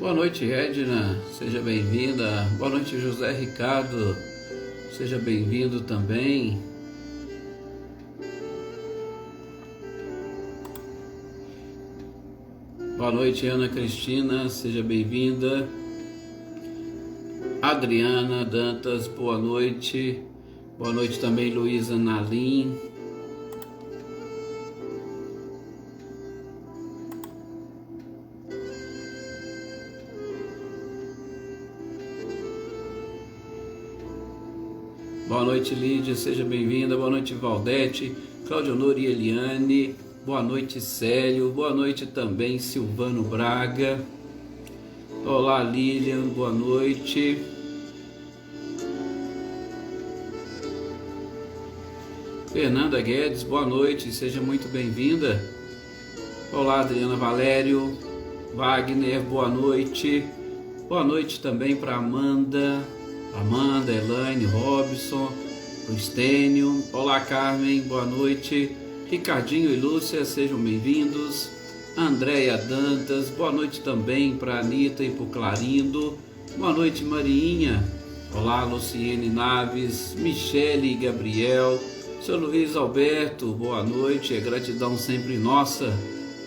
Boa noite, Edna, seja bem-vinda. Boa noite, José Ricardo, seja bem-vindo também. Boa noite, Ana Cristina, seja bem-vinda. Adriana Dantas, boa noite. Boa noite também, Luísa Nalim. Boa noite, Lídia, seja bem-vinda. Boa noite, Valdete, Cláudio Honor e Eliane. Boa noite, Célio. Boa noite também, Silvano Braga. Olá, Lilian, boa noite. Fernanda Guedes, boa noite, seja muito bem-vinda. Olá, Adriana Valério. Wagner, boa noite. Boa noite também para Amanda, Elaine, Robson, Estênio. Olá, Carmen, boa noite. Ricardinho e Lúcia, sejam bem-vindos. Andréia Dantas, boa noite também para Anitta e para o Clarindo. Boa noite, Mariinha. Olá, Luciene Naves, Michele e Gabriel. Seu Luiz Alberto, boa noite, é gratidão sempre nossa.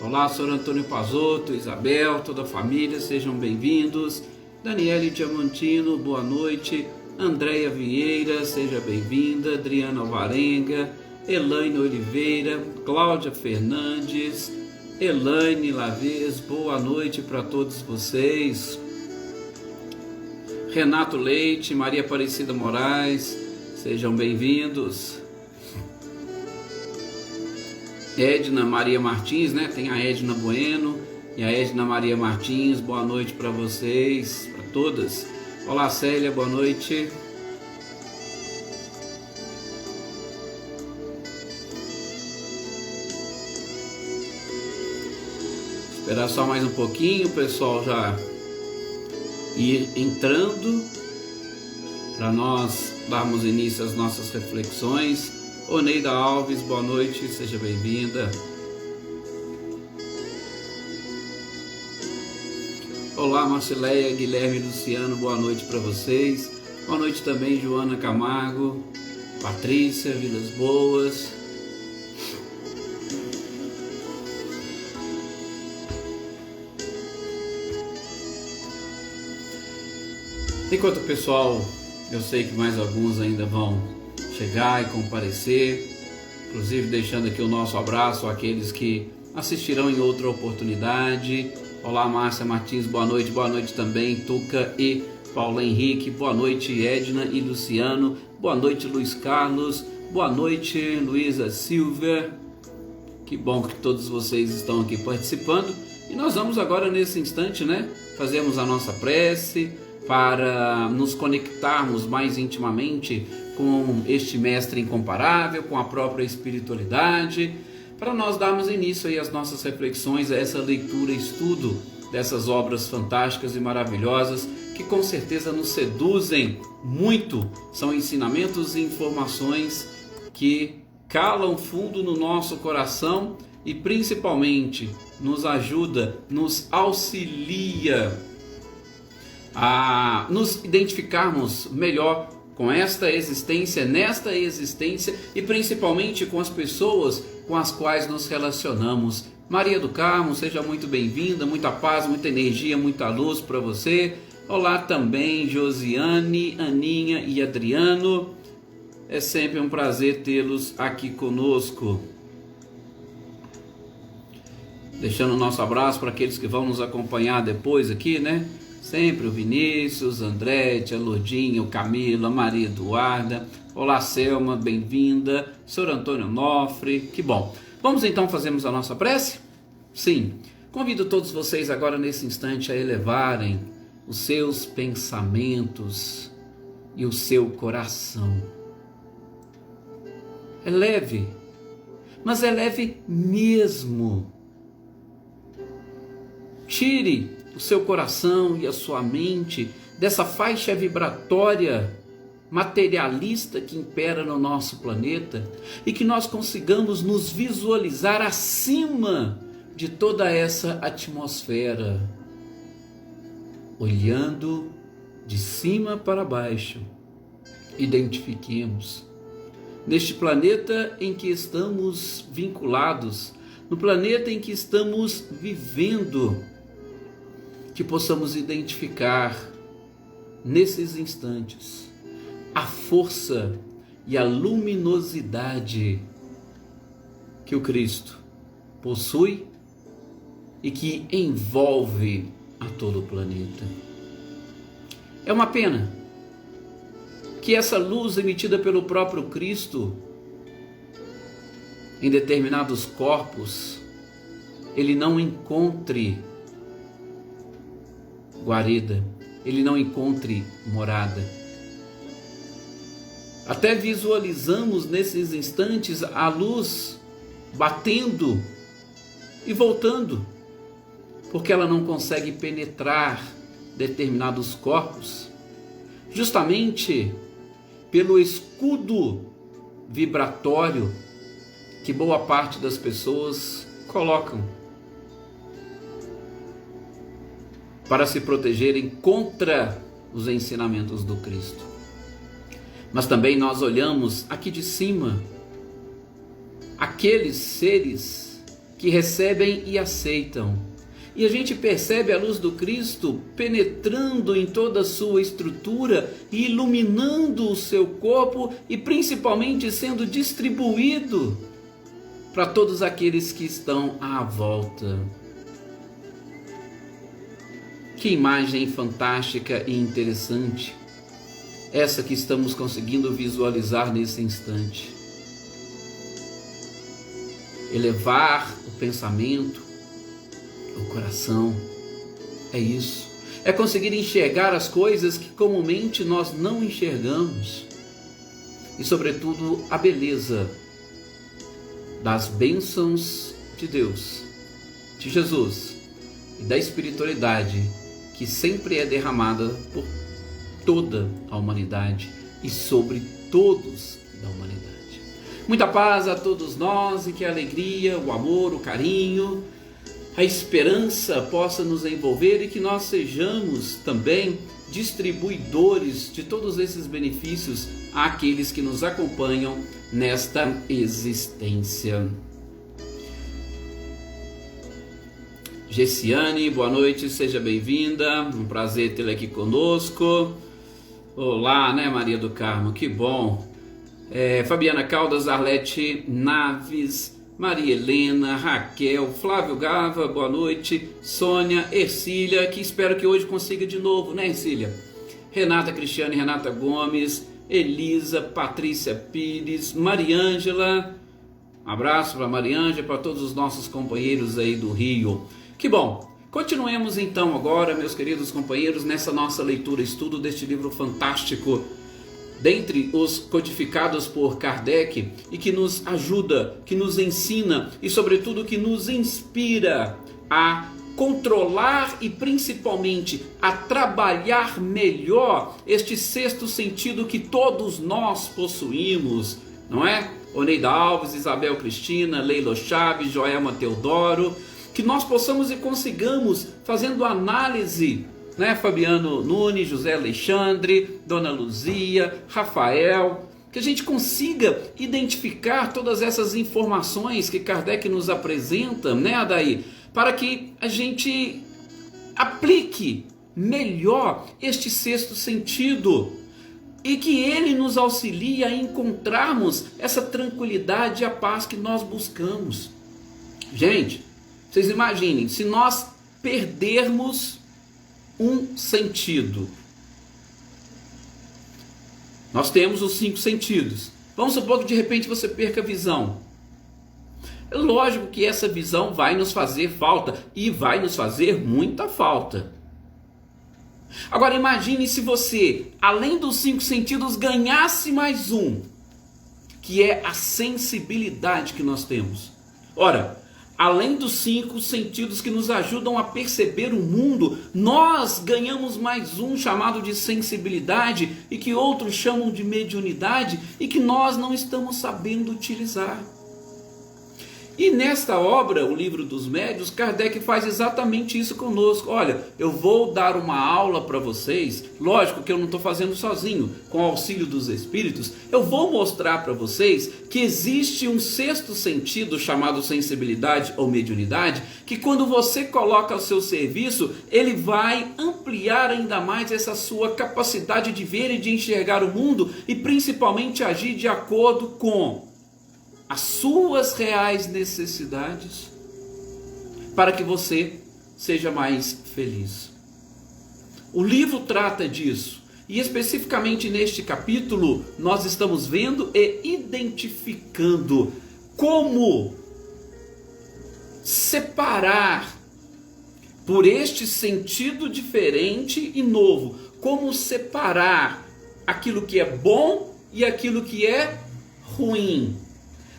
Olá, Sr. Antônio Pazotto, Isabel, toda a família, sejam bem-vindos. Daniele Diamantino, boa noite. Andréia Vieira, seja bem-vinda. Adriana Alvarenga, Elaine Oliveira, Cláudia Fernandes, Elaine Lavez, boa noite para todos vocês. Renato Leite, Maria Aparecida Moraes, sejam bem-vindos. Edna Maria Martins, né? Tem a Edna Bueno e a Edna Maria Martins, boa noite para vocês, para todas. Olá, Célia, boa noite. Esperar só mais um pouquinho, o pessoal já ir entrando para nós darmos início às nossas reflexões. Oneida Alves, boa noite, seja bem-vinda. Olá, Marcileia, Guilherme e Luciano, boa noite para vocês. Boa noite também, Joana Camargo, Patrícia, Vilas Boas. Enquanto o pessoal, eu sei que mais alguns ainda vão chegar e comparecer, inclusive deixando aqui o nosso abraço àqueles que assistirão em outra oportunidade. Olá, Márcia Martins, boa noite também, Tuca e Paulo Henrique, boa noite, Edna e Luciano, boa noite, Luiz Carlos, boa noite, Luísa Silva. Que bom que todos vocês estão aqui participando. E nós vamos agora, nesse instante, né, fazermos a nossa prece para nos conectarmos mais intimamente com este mestre incomparável, com a própria espiritualidade, para nós darmos início aí às nossas reflexões, a essa leitura e estudo dessas obras fantásticas e maravilhosas que com certeza nos seduzem muito. São ensinamentos e informações que calam fundo no nosso coração e principalmente nos ajuda, nos auxilia a nos identificarmos melhor com esta existência, nesta existência e principalmente com as pessoas com as quais nos relacionamos. Maria do Carmo, seja muito bem-vinda, muita paz, muita energia, muita luz para você. Olá também, Josiane, Aninha e Adriano. É sempre um prazer tê-los aqui conosco. Deixando o nosso abraço para aqueles que vão nos acompanhar depois aqui, né? Sempre o Vinícius, Andrete, a Lourdinha, o Camilo, a Maria Eduarda. Olá, Selma, bem-vinda. Sr. Antônio Nofre, que bom. Vamos então fazermos a nossa prece? Sim. Convido todos vocês agora nesse instante a elevarem os seus pensamentos e o seu coração. É leve, mas é leve mesmo. Tire o seu coração e a sua mente dessa faixa vibratória materialista que impera no nosso planeta e que nós consigamos nos visualizar acima de toda essa atmosfera. olhando de cima para baixo, identifiquemos neste planeta em que estamos vinculados, no planeta em que estamos vivendo, que possamos identificar nesses instantes a força e a luminosidade que o Cristo possui e que envolve a todo o planeta. É uma pena que essa luz emitida pelo próprio Cristo em determinados corpos, ele não encontre guarida, ele não encontre morada. Até visualizamos nesses instantes a luz batendo e voltando, porque ela não consegue penetrar determinados corpos, justamente pelo escudo vibratório que boa parte das pessoas colocam para se protegerem contra os ensinamentos do Cristo. Mas também nós olhamos aqui de cima aqueles seres que recebem e aceitam, e a gente percebe a luz do Cristo penetrando em toda a sua estrutura e iluminando o seu corpo e principalmente sendo distribuído para todos aqueles que estão à volta. Que imagem fantástica e interessante essa que estamos conseguindo visualizar nesse instante. Elevar o pensamento, o coração, é isso. É conseguir enxergar as coisas que comumente nós não enxergamos. E sobretudo a beleza das bênçãos de Deus, de Jesus e da espiritualidade que sempre é derramada por toda a humanidade e sobre todos da humanidade. Muita paz a todos nós e que a alegria, o amor, o carinho, a esperança possa nos envolver e que nós sejamos também distribuidores de todos esses benefícios àqueles que nos acompanham nesta existência. Gessiane, boa noite, seja bem-vinda, um prazer tê-la aqui conosco. Olá, né, Maria do Carmo, que bom. Fabiana Caldas, Arlete Naves, Maria Helena, Raquel, Flávio Gava, boa noite, Sônia, Ercília, que espero que hoje consiga de novo, né, Ercília? Renata Cristiane, Renata Gomes, Elisa, Patrícia Pires, Mariângela, um abraço para Mariângela, para todos os nossos companheiros aí do Rio. Que bom! Continuemos então agora, meus queridos companheiros, nessa nossa leitura, estudo deste livro fantástico, dentre os codificados por Kardec, e que nos ajuda, que nos ensina e sobretudo que nos inspira a controlar e principalmente a trabalhar melhor este sexto sentido que todos nós possuímos, não é? Oneida Alves, Isabel Cristina, Leila Chaves, Joelma Teodoro, que nós possamos e consigamos, fazendo análise, né, Fabiano Nunes, José Alexandre, Dona Luzia, Rafael, que a gente consiga identificar todas essas informações que Kardec nos apresenta, né, Adaí, para que a gente aplique melhor este sexto sentido e que ele nos auxilie a encontrarmos essa tranquilidade e a paz que nós buscamos. Gente, vocês imaginem, se nós perdermos um sentido, nós temos os 5 sentidos. Vamos supor que de repente você perca a visão. É lógico que essa visão vai nos fazer falta e vai nos fazer muita falta. Agora imagine se você, além dos 5 sentidos, ganhasse mais um, que é a sensibilidade que nós temos. Ora, além dos 5 sentidos que nos ajudam a perceber o mundo, nós ganhamos mais um chamado de sensibilidade e que outros chamam de mediunidade e que nós não estamos sabendo utilizar. E nesta obra, o Livro dos Médiuns, Kardec faz exatamente isso conosco. Olha, eu vou dar uma aula para vocês, lógico que eu não estou fazendo sozinho, com o auxílio dos espíritos, eu vou mostrar para vocês que existe um sexto sentido chamado sensibilidade ou mediunidade, que quando você coloca ao seu serviço, ele vai ampliar ainda mais essa sua capacidade de ver e de enxergar o mundo e principalmente agir de acordo com as suas reais necessidades, para que você seja mais feliz. O livro trata disso, e especificamente neste capítulo nós estamos vendo e identificando como separar por este sentido diferente e novo, como separar aquilo que é bom e aquilo que é ruim.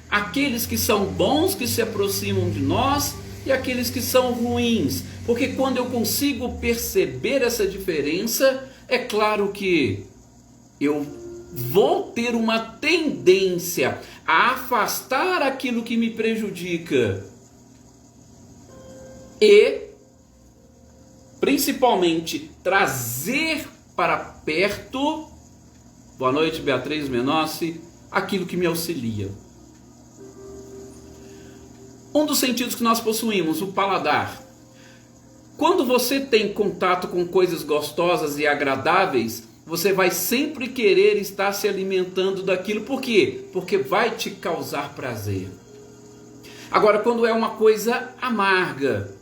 Aqueles que são bons, que se aproximam de nós, e aqueles que são ruins. Porque quando eu consigo perceber essa diferença, é claro que eu vou ter uma tendência a afastar aquilo que me prejudica. E, principalmente, trazer para perto, boa noite Beatriz Menossi, aquilo que me auxilia. Um dos sentidos que nós possuímos, o paladar. Quando você tem contato com coisas gostosas e agradáveis, você vai sempre querer estar se alimentando daquilo. Por quê? Porque vai te causar prazer. Agora, quando é uma coisa amarga,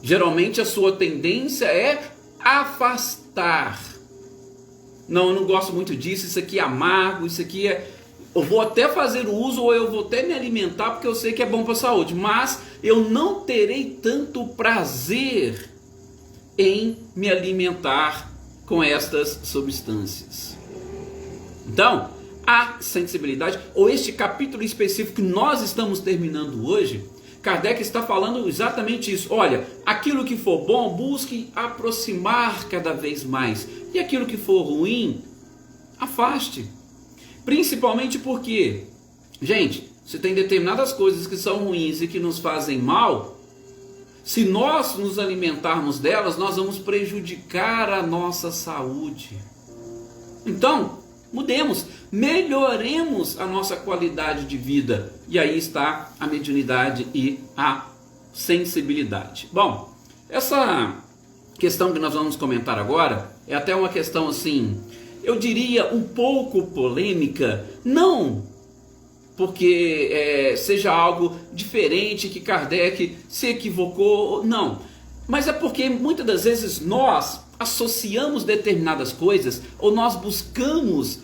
geralmente a sua tendência é afastar. Não, eu não gosto muito disso, isso aqui é amargo, isso aqui é... Eu vou até fazer o uso ou eu vou até me alimentar porque eu sei que é bom para a saúde, mas eu não terei tanto prazer em me alimentar com estas substâncias. Então, a sensibilidade, ou este capítulo específico que nós estamos terminando hoje, Kardec está falando exatamente isso. Olha, aquilo que for bom, busque aproximar cada vez mais. E aquilo que for ruim, afaste. Principalmente porque, gente, se tem determinadas coisas que são ruins e que nos fazem mal, se nós nos alimentarmos delas, nós vamos prejudicar a nossa saúde. Então, mudemos, melhoremos a nossa qualidade de vida. E aí está a mediunidade e a sensibilidade. Bom, essa questão que nós vamos comentar agora é até uma questão assim... eu diria um pouco polêmica, não porque seja algo diferente, que Kardec se equivocou, não. Mas é porque muitas das vezes nós associamos determinadas coisas, ou nós buscamos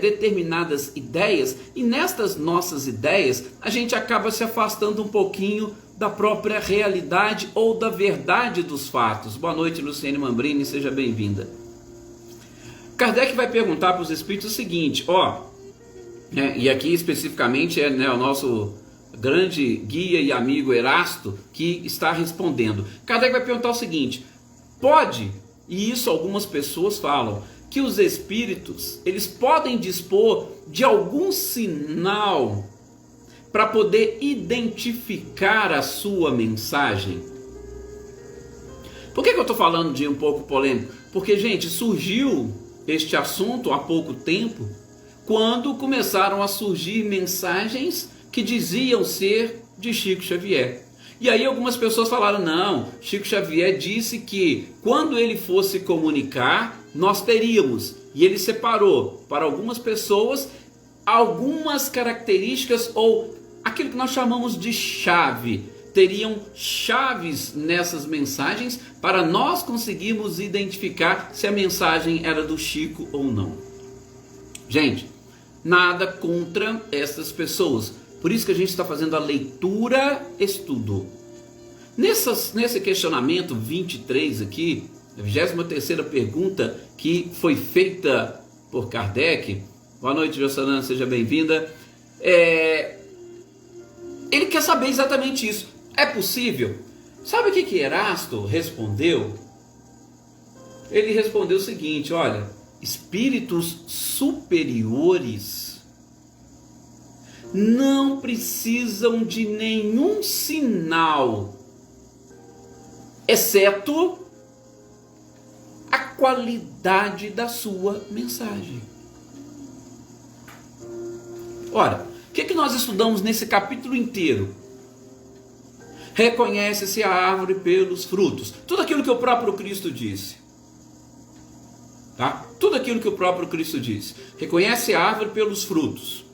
determinadas ideias, e nestas nossas ideias a gente acaba se afastando um pouquinho da própria realidade ou da verdade dos fatos. Boa noite, Luciene Mambrini, seja bem-vinda. Kardec vai perguntar para os espíritos o seguinte, e aqui especificamente o nosso grande guia e amigo Erasto que está respondendo. Kardec vai perguntar o seguinte, pode, e isso algumas pessoas falam, que os espíritos, eles podem dispor de algum sinal para poder identificar a sua mensagem? Por que eu estou falando de um pouco polêmico? Porque, gente, surgiu este assunto há pouco tempo, quando começaram a surgir mensagens que diziam ser de Chico Xavier. E aí algumas pessoas falaram, não, Chico Xavier disse que quando ele fosse comunicar, nós teríamos. E ele separou para algumas pessoas algumas características ou aquilo que nós chamamos de chave. Teriam chaves nessas mensagens para nós conseguirmos identificar se a mensagem era do Chico ou não. Gente, nada contra essas pessoas. Por isso que a gente está fazendo a leitura-estudo. Nesse questionamento 23 aqui, a 23ª pergunta que foi feita por Kardec. Boa noite, Jossanã, seja bem-vinda. Ele quer saber exatamente isso. É possível? Sabe o que Erasto respondeu? Ele respondeu o seguinte, olha, espíritos superiores não precisam de nenhum sinal, exceto a qualidade da sua mensagem. Ora, o que nós estudamos nesse capítulo inteiro? Reconhece-se a árvore pelos frutos. Tudo aquilo que o próprio Cristo disse. Tá? Tudo aquilo que o próprio Cristo disse. Reconhece a árvore pelos frutos.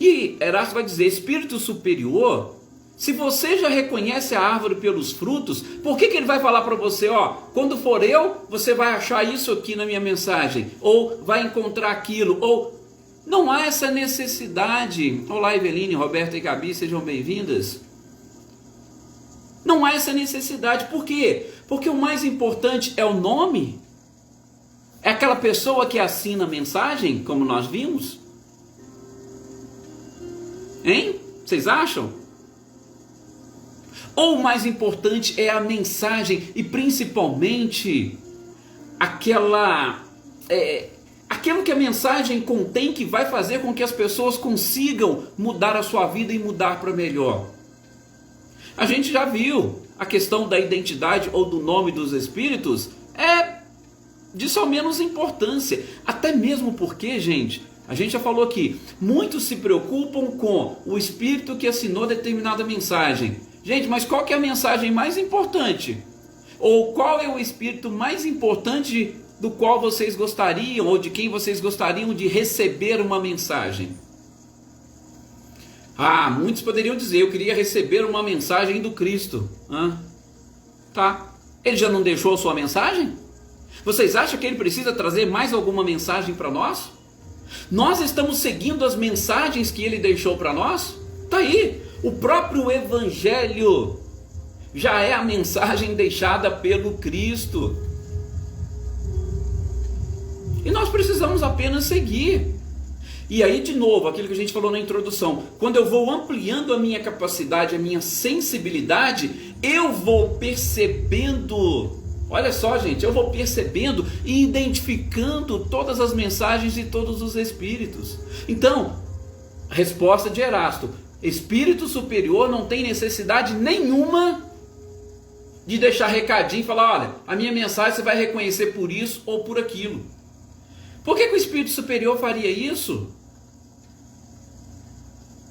E Erasto vai dizer, espírito superior, se você já reconhece a árvore pelos frutos, por que ele vai falar para você, quando for eu, você vai achar isso aqui na minha mensagem, ou vai encontrar aquilo, ou não há essa necessidade. Olá, Eveline, Roberta e Gabi, sejam bem-vindas. Não há essa necessidade, por quê? Porque o mais importante é o nome, é aquela pessoa que assina a mensagem, como nós vimos. Hein? Vocês acham? Ou o mais importante é a mensagem e principalmente aquilo que a mensagem contém, que vai fazer com que as pessoas consigam mudar a sua vida e mudar para melhor. A gente já viu a questão da identidade ou do nome dos espíritos, é de só menos importância, até mesmo porque, gente, a gente já falou aqui, muitos se preocupam com o espírito que assinou determinada mensagem. Gente, mas qual que é a mensagem mais importante? Ou qual é o espírito mais importante do qual vocês gostariam, ou de quem vocês gostariam de receber uma mensagem? Muitos poderiam dizer, eu queria receber uma mensagem do Cristo. Tá, ele já não deixou a sua mensagem? Vocês acham que ele precisa trazer mais alguma mensagem para nós? Nós estamos seguindo as mensagens que ele deixou para nós? Tá aí, o próprio Evangelho já é a mensagem deixada pelo Cristo. E nós precisamos apenas seguir. E aí, de novo, aquilo que a gente falou na introdução, quando eu vou ampliando a minha capacidade, a minha sensibilidade, eu vou percebendo, olha só, gente, eu vou percebendo e identificando todas as mensagens de todos os espíritos. Então, a resposta de Erasto, espírito superior não tem necessidade nenhuma de deixar recadinho e falar, olha, a minha mensagem você vai reconhecer por isso ou por aquilo. Por que o espírito superior faria isso?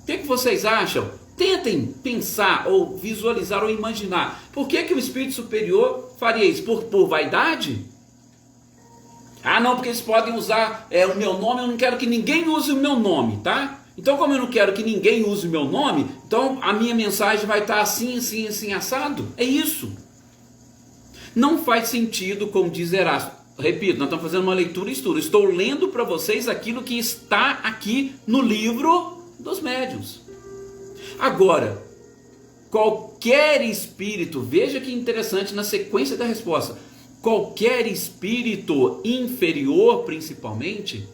O que vocês acham? Tentem pensar ou visualizar ou imaginar. Por que o espírito superior faria isso? Por vaidade? Não, porque eles podem usar o meu nome, eu não quero que ninguém use o meu nome, tá? Então, como eu não quero que ninguém use o meu nome, então a minha mensagem vai estar assim, assim, assim, assado. É isso. Não faz sentido, como diz Erasto. Repito, nós estamos fazendo uma leitura e estudo. Estou lendo para vocês aquilo que está aqui no livro dos médiuns. Agora, qualquer espírito, veja que interessante na sequência da resposta, qualquer espírito inferior, principalmente,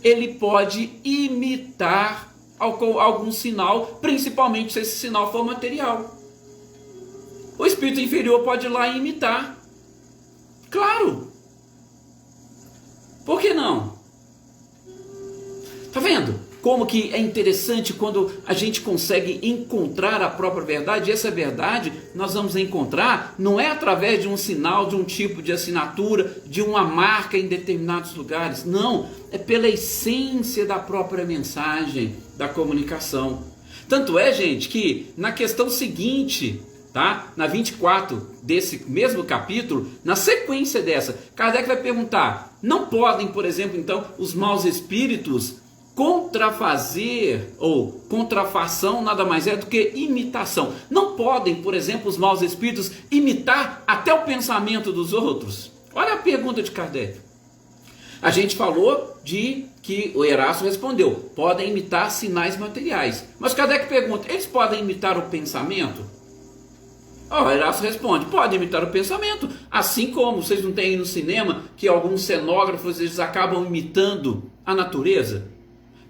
ele pode imitar algum sinal, principalmente se esse sinal for material. O espírito inferior pode ir lá e imitar. Claro! Por que não? Tá vendo como que é interessante quando a gente consegue encontrar a própria verdade? E essa verdade nós vamos encontrar não é através de um sinal, de um tipo de assinatura, de uma marca em determinados lugares. Não, é pela essência da própria mensagem, da comunicação. Tanto é, gente, que na questão seguinte, tá? Na 24 desse mesmo capítulo, na sequência dessa, Kardec vai perguntar, não podem, por exemplo, então, os maus espíritos contrafazer, ou contrafação nada mais é do que imitação. Não podem, por exemplo, os maus espíritos imitar até o pensamento dos outros? Olha a pergunta de Kardec. A gente falou de que o Erasto respondeu, podem imitar sinais materiais. Mas Kardec pergunta, eles podem imitar o pensamento? O Erasto responde, pode imitar o pensamento, assim como vocês não têm aí no cinema que alguns cenógrafos eles acabam imitando a natureza.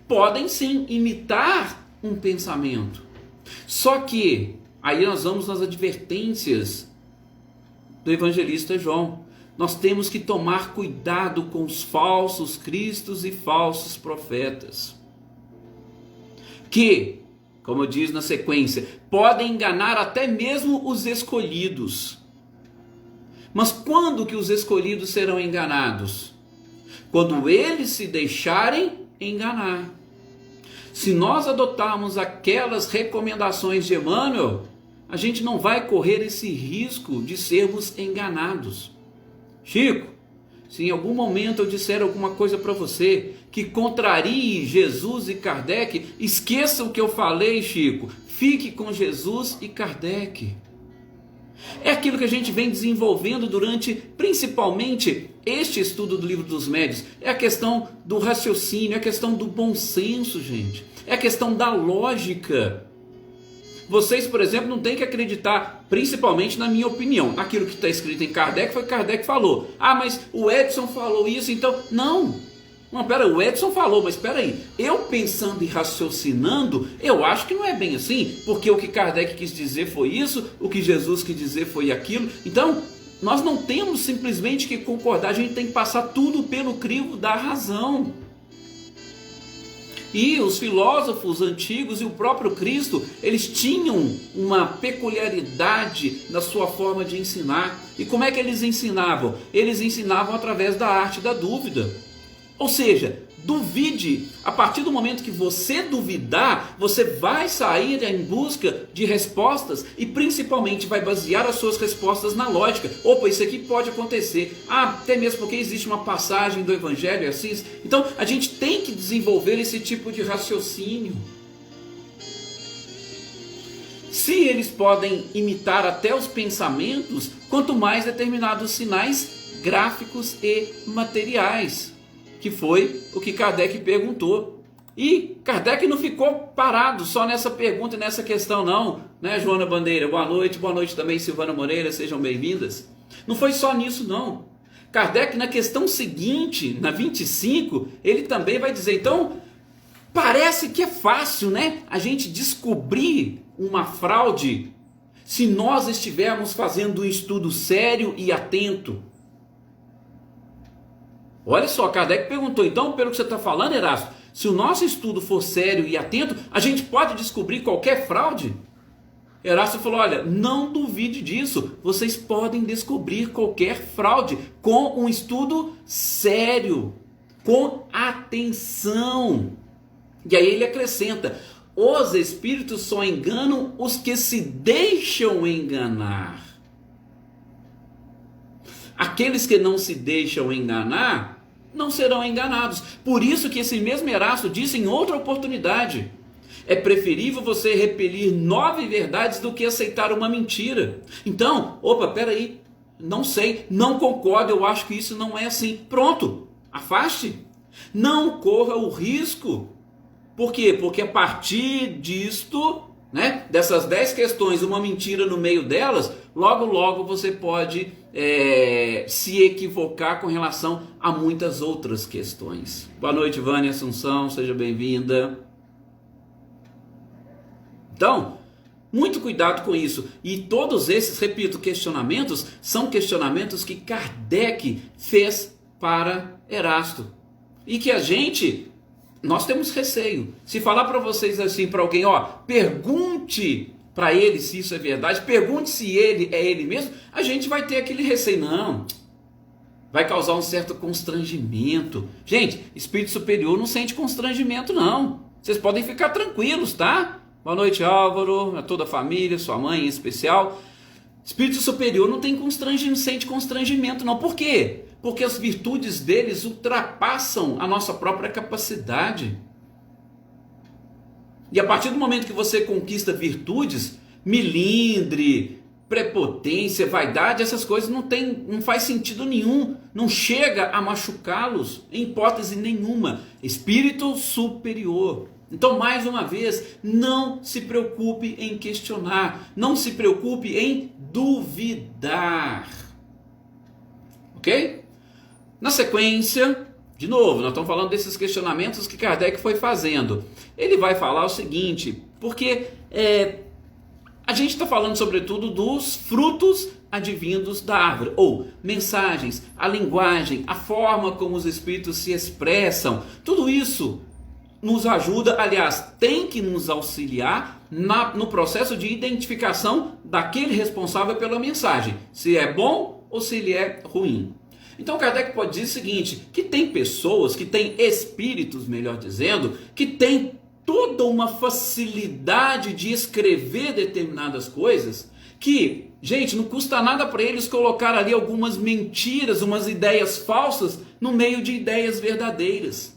Podem sim imitar um pensamento. Só que aí nós vamos nas advertências do evangelista João. Nós temos que tomar cuidado com os falsos cristos e falsos profetas. que, como diz na sequência, podem enganar até mesmo os escolhidos. Mas quando que os escolhidos serão enganados? Quando eles se deixarem enganar. Se nós adotarmos aquelas recomendações de Emmanuel, a gente não vai correr esse risco de sermos enganados. Chico, se em algum momento eu disser alguma coisa para você que contrarie Jesus e Kardec, esqueça o que eu falei, Chico. Fique com Jesus e Kardec. É aquilo que a gente vem desenvolvendo durante, principalmente, este estudo do Livro dos Médiuns. É a questão do raciocínio, é a questão do bom senso, gente. É a questão da lógica. Vocês, por exemplo, não têm que acreditar, principalmente na minha opinião, naquilo que está escrito em Kardec, foi Kardec que falou. Ah, mas o Edson falou isso, então... Não, pera, o Edson falou, mas espera aí, eu pensando e raciocinando, eu acho que não é bem assim, porque o que Kardec quis dizer foi isso, o que Jesus quis dizer foi aquilo. Então, nós não temos simplesmente que concordar, a gente tem que passar tudo pelo crivo da razão. E os filósofos antigos e o próprio Cristo, eles tinham uma peculiaridade na sua forma de ensinar. E como é que eles ensinavam? Eles ensinavam através da arte da dúvida. Ou seja, duvide. A partir do momento que você duvidar, você vai sair em busca de respostas e principalmente vai basear as suas respostas na lógica. Opa, isso aqui pode acontecer. Até mesmo porque existe uma passagem do Evangelho assim. Então a gente tem que desenvolver esse tipo de raciocínio. Se eles podem imitar até os pensamentos, quanto mais determinados sinais gráficos e materiais. Que foi o que Kardec perguntou. E Kardec não ficou parado só nessa pergunta e nessa questão não, né, Joana Bandeira? Boa noite também, Silvana Moreira, sejam bem-vindas. Não foi só nisso não. Kardec, na questão seguinte, na 25, ele também vai dizer, então, parece que é fácil, né, a gente descobrir uma fraude se nós estivermos fazendo um estudo sério e atento. Olha só, Kardec perguntou, então, pelo que você está falando, Erasto, se o nosso estudo for sério e atento, a gente pode descobrir qualquer fraude? Erasto falou, olha, não duvide disso, vocês podem descobrir qualquer fraude com um estudo sério, com atenção. E aí ele acrescenta, os espíritos só enganam os que se deixam enganar. Aqueles que não se deixam enganar, não serão enganados. Por isso que esse mesmo Erasto disse em outra oportunidade, é preferível você repelir 9 verdades do que aceitar uma mentira. Então, peraí, não sei, não concordo, eu acho que isso não é assim. Pronto, afaste. Não corra o risco. Por quê? Porque a partir disto, né, dessas 10 questões, uma mentira no meio delas, logo você pode se equivocar com relação a muitas outras questões. Boa noite, Vânia Assunção, seja bem-vinda. Então, muito cuidado com isso. E todos esses, repito, questionamentos, são questionamentos que Kardec fez para Erasto. E que nós temos receio. Se falar para vocês assim, para alguém, pergunte para ele se isso é verdade, pergunte se ele é ele mesmo, a gente vai ter aquele receio. Não, vai causar um certo constrangimento. Gente, espírito superior não sente constrangimento não. Vocês podem ficar tranquilos, tá? Boa noite, Álvaro, a toda a família, sua mãe em especial. Espírito superior não sente constrangimento não. Por quê? Porque as virtudes deles ultrapassam a nossa própria capacidade. E a partir do momento que você conquista virtudes, melindre, prepotência, vaidade, essas coisas não faz sentido nenhum, não chega a machucá-los em hipótese nenhuma. Espírito superior. Então, mais uma vez, não se preocupe em questionar, não se preocupe em duvidar. Ok? Na sequência, de novo, nós estamos falando desses questionamentos que Kardec foi fazendo. Ele vai falar o seguinte, porque a gente está falando sobretudo dos frutos advindos da árvore, ou mensagens, a linguagem, a forma como os espíritos se expressam, tudo isso nos ajuda, aliás, tem que nos auxiliar no processo de identificação daquele responsável pela mensagem, se é bom ou se ele é ruim. Então Kardec pode dizer o seguinte, que tem pessoas, que tem espíritos, melhor dizendo, que tem toda uma facilidade de escrever determinadas coisas, que, gente, não custa nada para eles colocar ali algumas mentiras, umas ideias falsas no meio de ideias verdadeiras.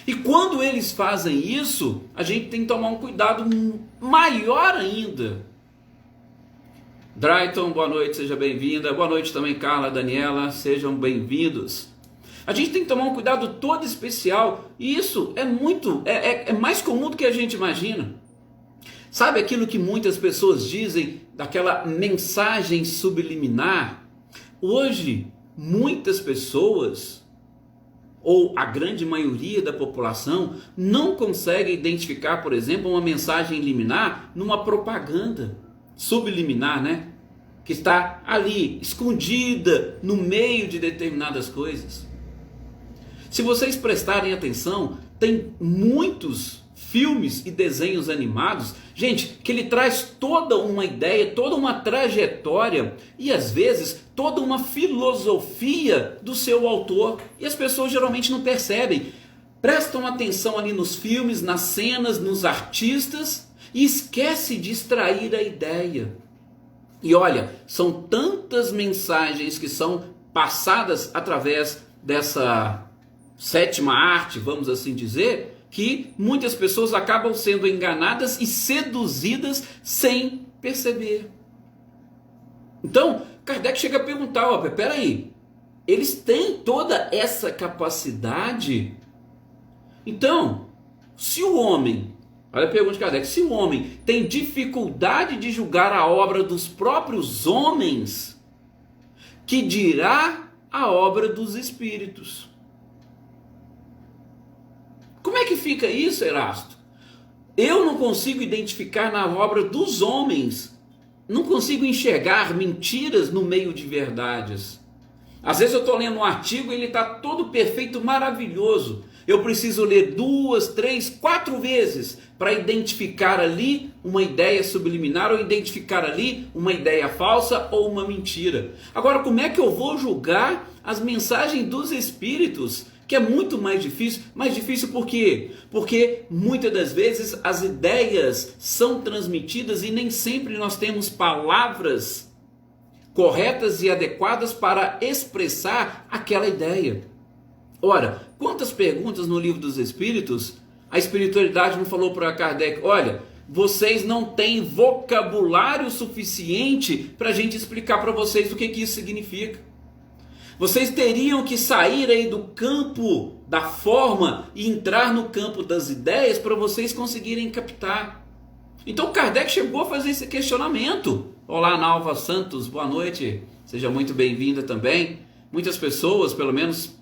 E quando eles fazem isso, a gente tem que tomar um cuidado maior ainda. Drayton, boa noite, seja bem-vinda. Boa noite também, Carla, Daniela, sejam bem-vindos. A gente tem que tomar um cuidado todo especial, e isso é mais comum do que a gente imagina. Sabe aquilo que muitas pessoas dizem, daquela mensagem subliminar? Hoje, muitas pessoas, ou a grande maioria da população, não consegue identificar, por exemplo, uma mensagem liminar numa propaganda subliminar, né? Que está ali, escondida no meio de determinadas coisas. Se vocês prestarem atenção, tem muitos filmes e desenhos animados, gente, que ele traz toda uma ideia, toda uma trajetória e às vezes toda uma filosofia do seu autor, e as pessoas geralmente não percebem. Prestam atenção ali nos filmes, nas cenas, nos artistas e esquece de extrair a ideia. E olha, são tantas mensagens que são passadas através dessa sétima arte, vamos assim dizer, que muitas pessoas acabam sendo enganadas e seduzidas sem perceber. Então, Kardec chega a perguntar, ó, peraí, eles têm toda essa capacidade? Então, se o homem, olha a pergunta de Kardec, se o homem tem dificuldade de julgar a obra dos próprios homens, que dirá a obra dos espíritos? Como é que fica isso, Erasto? Eu não consigo identificar na obra dos homens, não consigo enxergar mentiras no meio de verdades. Às vezes eu estou lendo um artigo e ele está todo perfeito, maravilhoso. Eu preciso ler 2, 3, 4 vezes para identificar ali uma ideia subliminar ou identificar ali uma ideia falsa ou uma mentira. Agora, como é que eu vou julgar as mensagens dos espíritos? Que é muito mais difícil por quê? Porque muitas das vezes as ideias são transmitidas e nem sempre nós temos palavras corretas e adequadas para expressar aquela ideia. Ora, quantas perguntas no Livro dos Espíritos a espiritualidade não falou para Kardec, olha, vocês não têm vocabulário suficiente para a gente explicar para vocês o que isso significa. Vocês teriam que sair aí do campo da forma e entrar no campo das ideias para vocês conseguirem captar. Então Kardec chegou a fazer esse questionamento. Olá, Nalva Santos, boa noite. Seja muito bem-vinda também. Muitas pessoas, pelo menos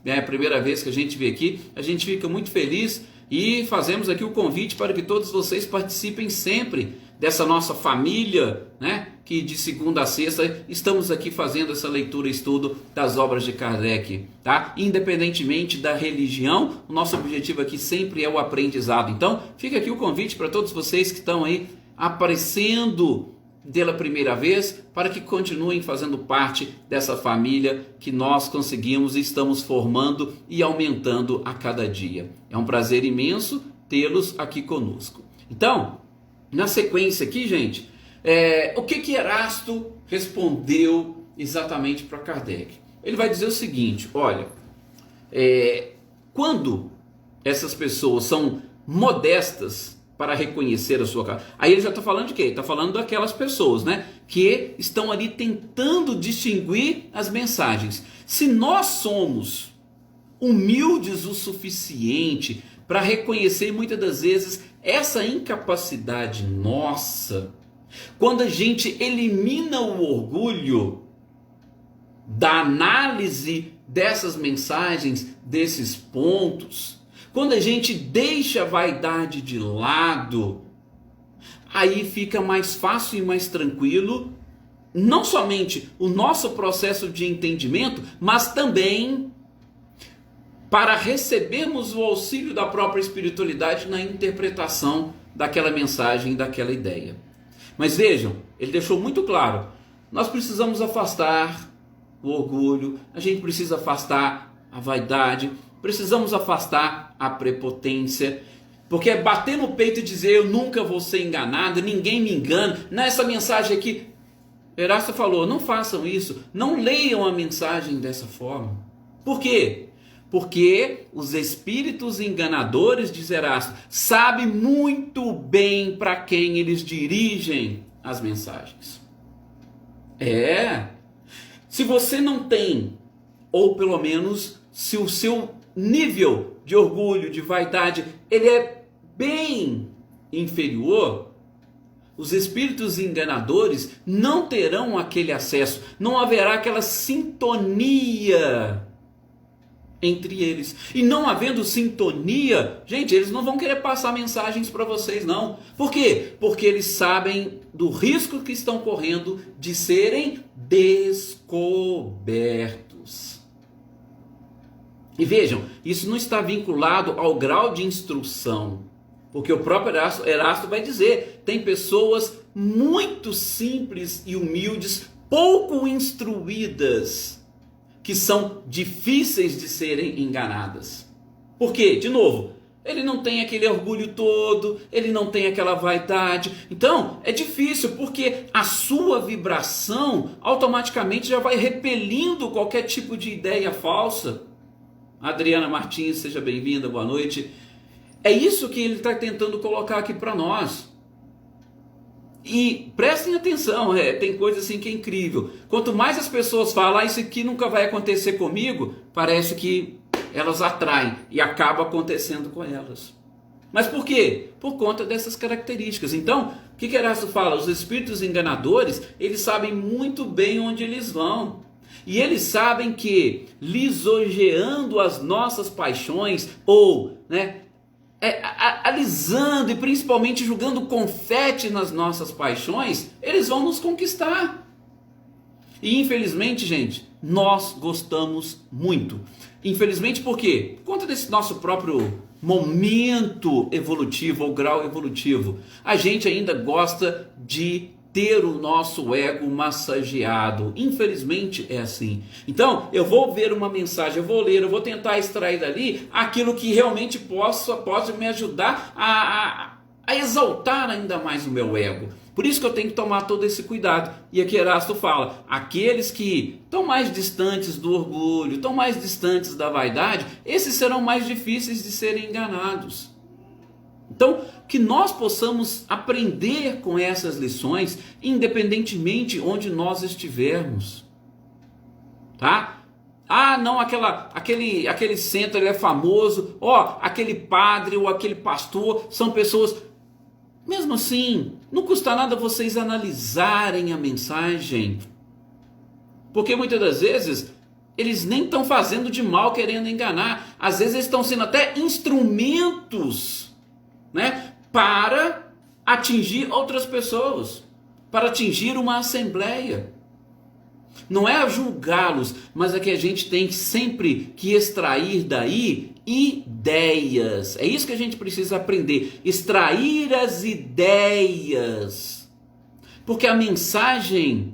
é a primeira vez que a gente vê aqui, a gente fica muito feliz e fazemos aqui o convite para que todos vocês participem sempre dessa nossa família, né? Que de segunda a sexta estamos aqui fazendo essa leitura e estudo das obras de Kardec, tá? Independentemente da religião, o nosso objetivo aqui sempre é o aprendizado. Então, fica aqui o convite para todos vocês que estão aí aparecendo pela primeira vez, para que continuem fazendo parte dessa família que nós conseguimos e estamos formando e aumentando a cada dia. É um prazer imenso tê-los aqui conosco. Então, na sequência aqui, gente, o que Erasto respondeu exatamente para Kardec? Ele vai dizer o seguinte, olha, quando essas pessoas são modestas para reconhecer a sua casa, aí ele já está falando de quê? Ele está falando daquelas pessoas, né, que estão ali tentando distinguir as mensagens. Se nós somos humildes o suficiente para reconhecer muitas das vezes essa incapacidade nossa, quando a gente elimina o orgulho da análise dessas mensagens, desses pontos, quando a gente deixa a vaidade de lado, aí fica mais fácil e mais tranquilo, não somente o nosso processo de entendimento, mas também para recebermos o auxílio da própria espiritualidade na interpretação daquela mensagem, daquela ideia. Mas vejam, ele deixou muito claro, nós precisamos afastar o orgulho, a gente precisa afastar a vaidade, precisamos afastar a prepotência, porque é bater no peito e dizer eu nunca vou ser enganado, ninguém me engana. Nessa mensagem aqui, Erasto falou, não façam isso, não leiam a mensagem dessa forma. Por quê? Porque os espíritos enganadores, diz Erasto, sabem muito bem para quem eles dirigem as mensagens. Se você não tem, ou pelo menos se o seu nível de orgulho, de vaidade, ele é bem inferior, os espíritos enganadores não terão aquele acesso, não haverá aquela sintonia entre eles. E não havendo sintonia, gente, eles não vão querer passar mensagens para vocês, não. Por quê? Porque eles sabem do risco que estão correndo de serem descobertos. E vejam, isso não está vinculado ao grau de instrução, porque o próprio Erasto vai dizer, tem pessoas muito simples e humildes, pouco instruídas, que são difíceis de serem enganadas. Por quê? De novo, ele não tem aquele orgulho todo, ele não tem aquela vaidade. Então, é difícil, porque a sua vibração automaticamente já vai repelindo qualquer tipo de ideia falsa. Adriana Martins, seja bem-vinda, boa noite. É isso que ele está tentando colocar aqui para nós. E prestem atenção, tem coisa assim que é incrível. Quanto mais as pessoas falam, isso aqui nunca vai acontecer comigo, parece que elas atraem e acaba acontecendo com elas. Mas por quê? Por conta dessas características. Então, o que Erasto fala? Os espíritos enganadores, eles sabem muito bem onde eles vão. E eles sabem que lisonjeando as nossas paixões, ou alisando e principalmente jogando confete nas nossas paixões, eles vão nos conquistar. E infelizmente, gente, nós gostamos muito. Infelizmente por quê? Por conta desse nosso próprio momento evolutivo ou grau evolutivo. A gente ainda gosta de ter o nosso ego massageado. Infelizmente é assim. Então, eu vou ver uma mensagem, eu vou ler, eu vou tentar extrair dali aquilo que realmente pode me ajudar a exaltar ainda mais o meu ego. Por isso que eu tenho que tomar todo esse cuidado. E aqui Erasto fala, aqueles que estão mais distantes do orgulho, estão mais distantes da vaidade, esses serão mais difíceis de serem enganados. Então, que nós possamos aprender com essas lições, independentemente onde nós estivermos. Tá? Ah, não, aquele centro ele é famoso, aquele padre ou aquele pastor são pessoas. Mesmo assim, não custa nada vocês analisarem a mensagem. Porque muitas das vezes eles nem estão fazendo de mal querendo enganar. Às vezes eles estão sendo até instrumentos, para atingir outras pessoas, para atingir uma assembleia. Não é julgá-los, mas é que a gente tem sempre que extrair daí ideias. É isso que a gente precisa aprender, extrair as ideias. Porque a mensagem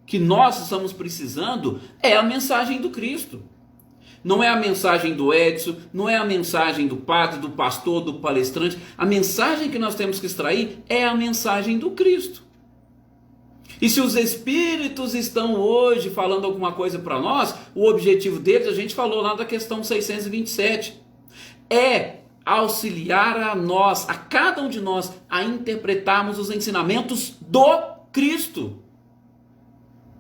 que nós estamos precisando é a mensagem do Cristo. Não é a mensagem do Edson, não é a mensagem do padre, do pastor, do palestrante. A mensagem que nós temos que extrair é a mensagem do Cristo. E se os espíritos estão hoje falando alguma coisa para nós, o objetivo deles, a gente falou lá da questão 627, é auxiliar a nós, a cada um de nós, a interpretarmos os ensinamentos do Cristo.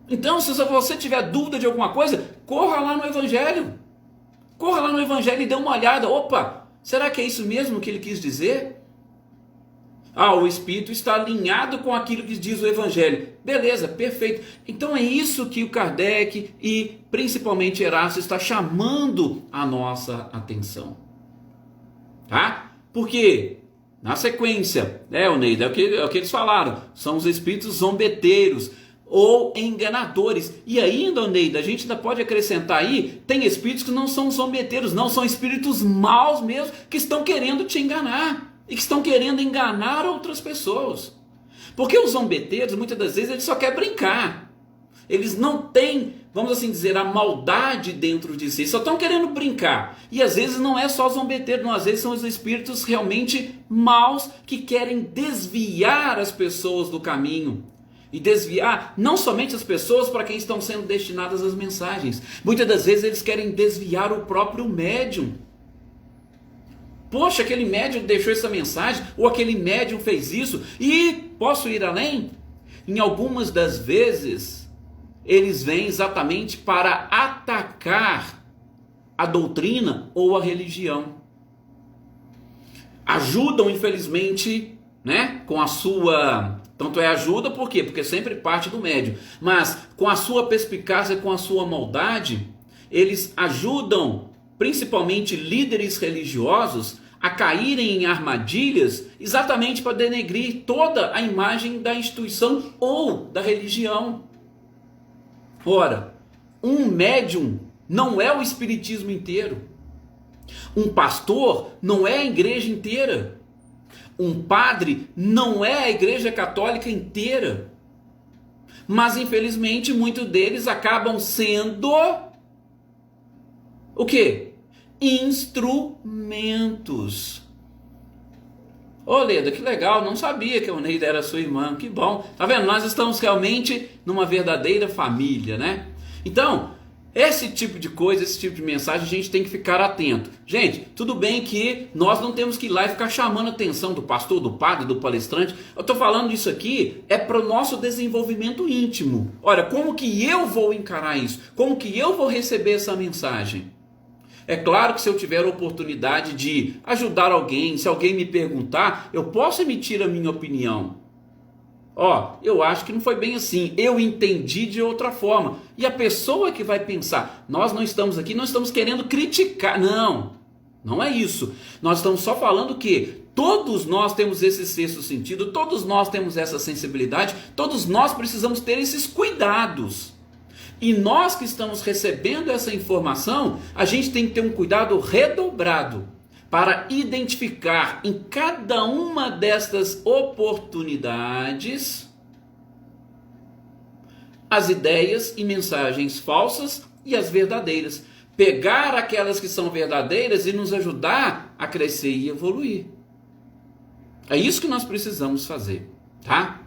Então, se você tiver dúvida de alguma coisa, corra lá no Evangelho. Corra lá no Evangelho e dê uma olhada. Opa, será que é isso mesmo que ele quis dizer? O Espírito está alinhado com aquilo que diz o Evangelho. Beleza, perfeito. Então é isso que o Kardec e principalmente Erasto está chamando a nossa atenção. Tá? Porque, na sequência, o Neida, é o que eles falaram, são os espíritos zombeteiros. ou enganadores. E ainda, Neida, a gente ainda pode acrescentar aí, tem espíritos que não são zombeteiros, não, são espíritos maus mesmo, que estão querendo te enganar, e que estão querendo enganar outras pessoas. Porque os zombeteiros, muitas das vezes, eles só querem brincar. Eles não têm, vamos assim dizer, a maldade dentro de si, só estão querendo brincar. E às vezes não é só zombeteiro, não, às vezes são os espíritos realmente maus que querem desviar as pessoas do caminho. E desviar não somente as pessoas para quem estão sendo destinadas as mensagens. Muitas das vezes eles querem desviar o próprio médium. Poxa, aquele médium deixou essa mensagem, ou aquele médium fez isso. E posso ir além? Em algumas das vezes, eles vêm exatamente para atacar a doutrina ou a religião. Ajudam, infelizmente, né, com a sua... Tanto é ajuda, por quê? Porque sempre parte do médium. Mas com a sua perspicácia, com a sua maldade, eles ajudam, principalmente líderes religiosos, a caírem em armadilhas exatamente para denegrir toda a imagem da instituição ou da religião. Ora, um médium não é o espiritismo inteiro. Um pastor não é a igreja inteira. Um padre não é a igreja católica inteira. Mas infelizmente muitos deles acabam sendo o quê? Instrumentos. Ô Leda, que legal, não sabia que a Oneida era sua irmã, que bom. Tá vendo? Nós estamos realmente numa verdadeira família, né? Então, esse tipo de coisa, esse tipo de mensagem, a gente tem que ficar atento. Gente, tudo bem que nós não temos que ir lá e ficar chamando a atenção do pastor, do padre, do palestrante. Eu estou falando disso aqui, é para o nosso desenvolvimento íntimo. Olha, como que eu vou encarar isso? Como que eu vou receber essa mensagem? É claro que se eu tiver a oportunidade de ajudar alguém, se alguém me perguntar, eu posso emitir a minha opinião. Ó, eu acho que não foi bem assim, eu entendi de outra forma. E a pessoa que vai pensar, nós não estamos aqui, não estamos querendo criticar, não, não é isso. Nós estamos só falando que todos nós temos esse sexto sentido, todos nós temos essa sensibilidade, todos nós precisamos ter esses cuidados. E nós que estamos recebendo essa informação, a gente tem que ter um cuidado redobrado para identificar em cada uma destas oportunidades as ideias e mensagens falsas e as verdadeiras. Pegar aquelas que são verdadeiras e nos ajudar a crescer e evoluir. É isso que nós precisamos fazer, tá?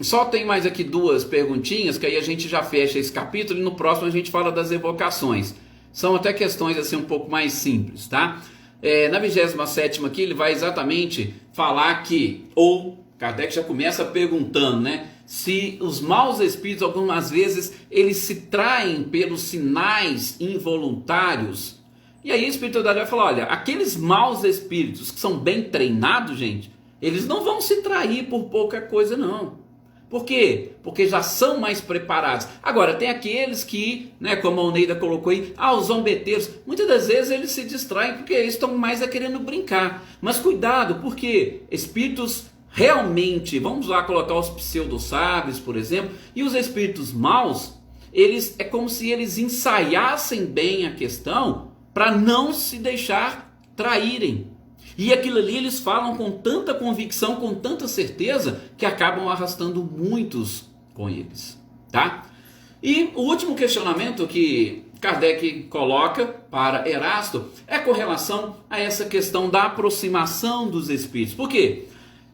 Só tem mais aqui duas perguntinhas, que aí a gente já fecha esse capítulo e no próximo a gente fala das evocações. São até questões assim um pouco mais simples, tá? Na 27ª aqui ele vai exatamente falar que, ou Kardec já começa perguntando, né? Se os maus espíritos algumas vezes eles se traem pelos sinais involuntários. E aí a espiritualidade vai falar, olha, aqueles maus espíritos que são bem treinados, gente, eles não vão se trair por pouca coisa não. Por quê? Porque já são mais preparados. Agora, tem aqueles que, né, como a Oneida colocou aí, os zombeteiros, muitas das vezes eles se distraem porque eles estão mais querendo brincar. Mas cuidado, porque espíritos realmente, vamos lá colocar os pseudo-sábios, por exemplo, e os espíritos maus, eles é como se eles ensaiassem bem a questão para não se deixar traírem. E aquilo ali eles falam com tanta convicção, com tanta certeza, que acabam arrastando muitos com eles, tá? E o último questionamento que Kardec coloca para Erasto é com relação a essa questão da aproximação dos espíritos. Por quê?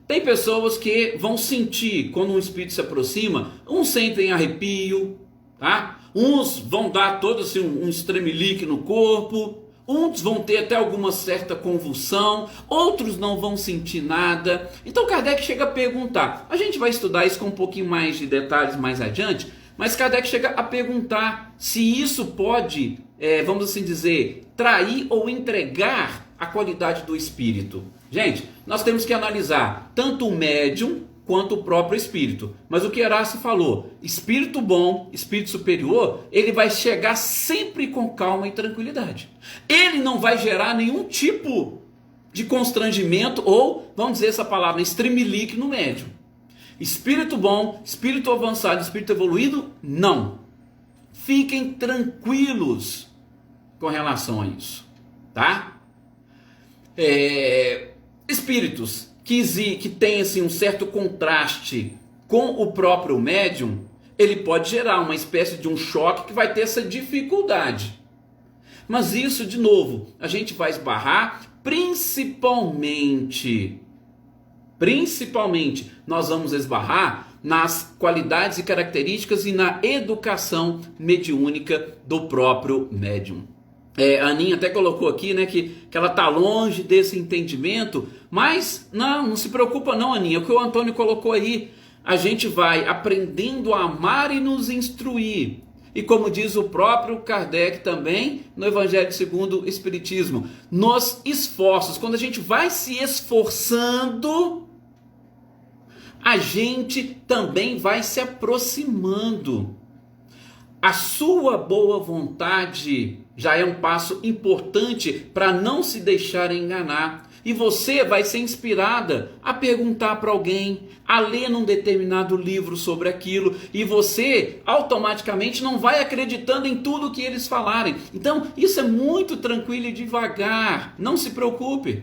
Tem pessoas que vão sentir quando um espírito se aproxima, uns sentem arrepio, tá? Uns vão dar todo assim, um estremelique no corpo. Uns vão ter até alguma certa convulsão, outros não vão sentir nada. Então Kardec chega a perguntar, a gente vai estudar isso com um pouquinho mais de detalhes mais adiante, mas Kardec chega a perguntar se isso pode, vamos assim dizer, trair ou entregar a qualidade do espírito. Gente, nós temos que analisar tanto o médium quanto o próprio espírito. Mas o que Erasto falou, espírito bom, espírito superior, ele vai chegar sempre com calma e tranquilidade. Ele não vai gerar nenhum tipo de constrangimento ou, vamos dizer essa palavra, estremelique no médium. Espírito bom, espírito avançado, espírito evoluído, não. Fiquem tranquilos com relação a isso, tá? Espíritos que têm assim, um certo contraste com o próprio médium, ele pode gerar uma espécie de um choque que vai ter essa dificuldade. Mas isso, de novo, a gente vai esbarrar principalmente, nós vamos esbarrar nas qualidades e características e na educação mediúnica do próprio médium. A Aninha até colocou aqui, né, que ela está longe desse entendimento, mas não se preocupa não, Aninha, o que o Antônio colocou aí, a gente vai aprendendo a amar e nos instruir. E como diz o próprio Kardec também, no Evangelho segundo o Espiritismo, nos esforços, quando a gente vai se esforçando, a gente também vai se aproximando. A sua boa vontade já é um passo importante para não se deixar enganar. E você vai ser inspirada a perguntar para alguém, a ler num determinado livro sobre aquilo, e você automaticamente não vai acreditando em tudo que eles falarem. Então, isso é muito tranquilo e devagar, não se preocupe,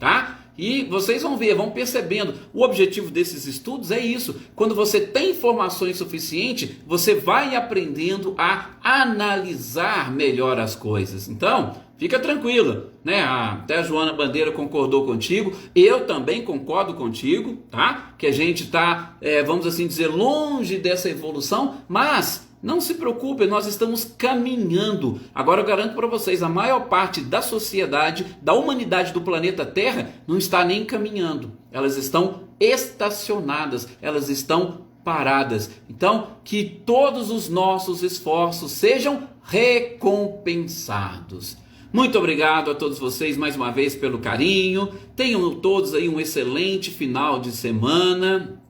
tá? E vocês vão ver, vão percebendo, o objetivo desses estudos é isso. Quando você tem informações suficientes, você vai aprendendo a analisar melhor as coisas. Então, fica tranquila, né? Até a Joana Bandeira concordou contigo, eu também concordo contigo, tá? Que a gente está, vamos assim dizer, longe dessa evolução, mas não se preocupe, nós estamos caminhando. Agora eu garanto para vocês, a maior parte da sociedade, da humanidade do planeta Terra, não está nem caminhando. Elas estão estacionadas, elas estão paradas. Então, que todos os nossos esforços sejam recompensados. Muito obrigado a todos vocês mais uma vez pelo carinho. Tenham todos aí um excelente final de semana.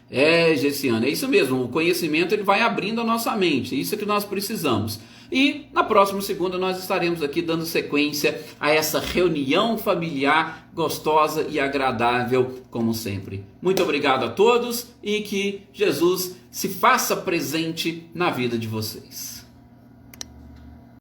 Gessiana, é isso mesmo, o conhecimento ele vai abrindo a nossa mente, isso é que nós precisamos. E na próxima segunda nós estaremos aqui dando sequência a essa reunião familiar gostosa e agradável, como sempre. Muito obrigado a todos e que Jesus se faça presente na vida de vocês.